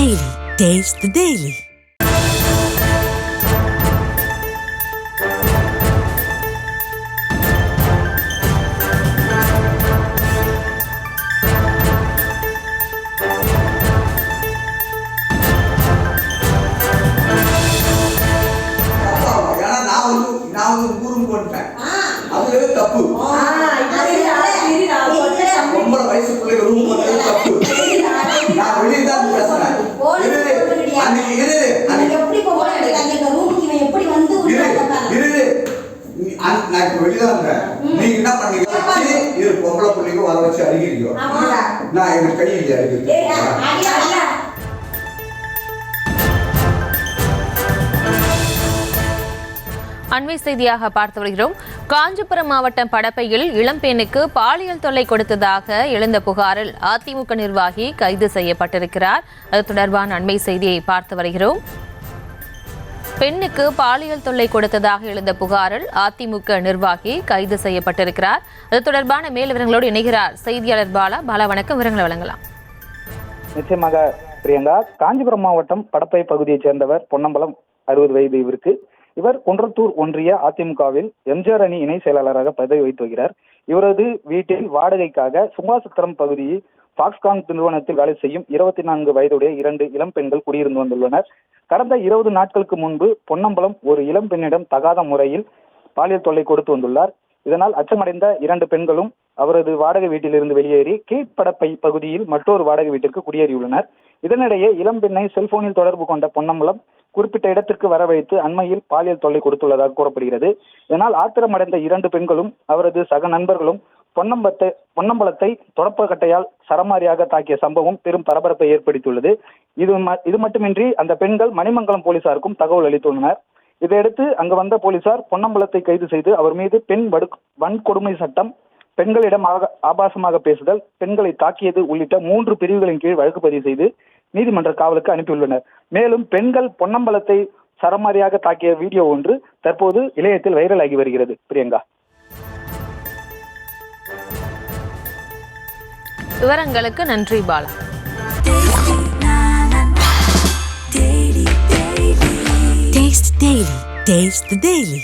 Daily. Taste the Daily. அது தப்பு. ரொம்ப வயசுக்குள்ள ரூம் போறது தப்பு. நான் வெளிய தான் பேசுறேன். அன்னைக்கு எப்படி போறாங்க அந்த ரூமுக்கு இவன் எப்படி வந்து நான் இப்ப வெளிய தான் இருக்கேன். நீங்க என்ன பண்ணீங்க? இது பொம்பளை புள்ளைங்க வர வச்சு அடிக்கிறீங்க. நான் எனக்கு கை இல்ல அடிக்கிறது. அண்மை செய்தியாக பார்த்து வருகிறோம். காஞ்சிபுரம் மாவட்டம் படப்பையில் இளம்பெண்ணுக்கு பாலியல் தொல்லை கொடுத்ததாக எழுந்த புகாரில் அதிமுக நிர்வாகி கைது செய்யப்பட்டிருக்கிறார். அது தொடர்பான அண்மை செய்தியை பார்த்து வருகிறோம். பெண்ணுக்கு பாலியல் தொல்லை கொடுத்ததாக எழுந்த புகாரில் அதிமுக நிர்வாகி கைது செய்யப்பட்டிருக்கிறார். அது தொடர்பான மேல் விவரங்களோடு இணைகிறார் செய்தியாளர் பாலா. பாலா, வணக்கம். விவரங்களை வழங்கலாம். நிச்சயமாக பிரியங்கா. காஞ்சிபுரம் மாவட்டம் படப்பை பகுதியைச் சேர்ந்தவர் பொன்னம்பலம், 60 வயது. இவர் குன்றத்தூர் ஒன்றிய அதிமுகவில் எம்ஜிஆர் அணி இணை செயலாளராக பதவி வைத்து வருகிறார். இவரது வீட்டில் வாடகைக்காக சுபாசத்திரம் பகுதியில் பாக்ஸ்கான் நிறுவனத்தில் வேலை செய்யும் 24 வயதுடைய 2 இளம் பெண்கள் குடியிருந்து வந்துள்ளனர். கடந்த 20 நாட்களுக்கு முன்பு பொன்னம்பலம் ஒரு இளம் பெண்ணிடம் தகாத முறையில் பாலியல் தொல்லை கொடுத்து வந்துள்ளார். இதனால் அச்சமடைந்த 2 பெண்களும் அவரது வாடகை வீட்டிலிருந்து வெளியேறி கீழ்ப்படப்பை பகுதியில் மற்றொரு வாடகை வீட்டிற்கு குடியேறியுள்ளனர். இதனிடையே இளம் பெண்ணை செல்போனில் தொடர்பு கொண்ட பொன்னம்பலம் குறிப்பிட்ட இடத்திற்கு வரவழைத்து அண்மையில் பாலியல் தொல்லை கொடுத்துள்ளதாக கூறப்படுகிறது. இதனால் ஆத்திரமடைந்த 2 பெண்களும் அவரது சக நண்பர்களும் பொன்னம்பலத்தை தொடப்பக்கட்டையால் சரமாரியாக தாக்கிய சம்பவம் பெரும் பரபரப்பை ஏற்படுத்தியுள்ளது. இது மட்டுமின்றி அந்த பெண்கள் மணிமங்கலம் போலீசாருக்கும் தகவல் அளித்துள்ளனர். இதையடுத்து அங்கு வந்த போலீசார் பொன்னம்பலத்தை கைது செய்து அவர் மீது பெண் வன்கொடுமை சட்டம், பெண்களிடம் ஆபாசமாக பேசுதல், பெண்களை தாக்கியது உள்ளிட்ட 3 பிரிவுகளின் கீழ் வழக்கு பதிவு செய்து நீதிமன்ற காவலுக்கு அனுப்பியுள்ளனர். மேலும் பெண்கள் பொன்னம்பலத்தை சரமாரியாக தாக்கிய வீடியோ ஒன்று தற்போது இணையத்தில் வைரல் ஆகி வருகிறது. பிரியங்கா, விவரங்களுக்கு நன்றி பாலா. Taste the Daily.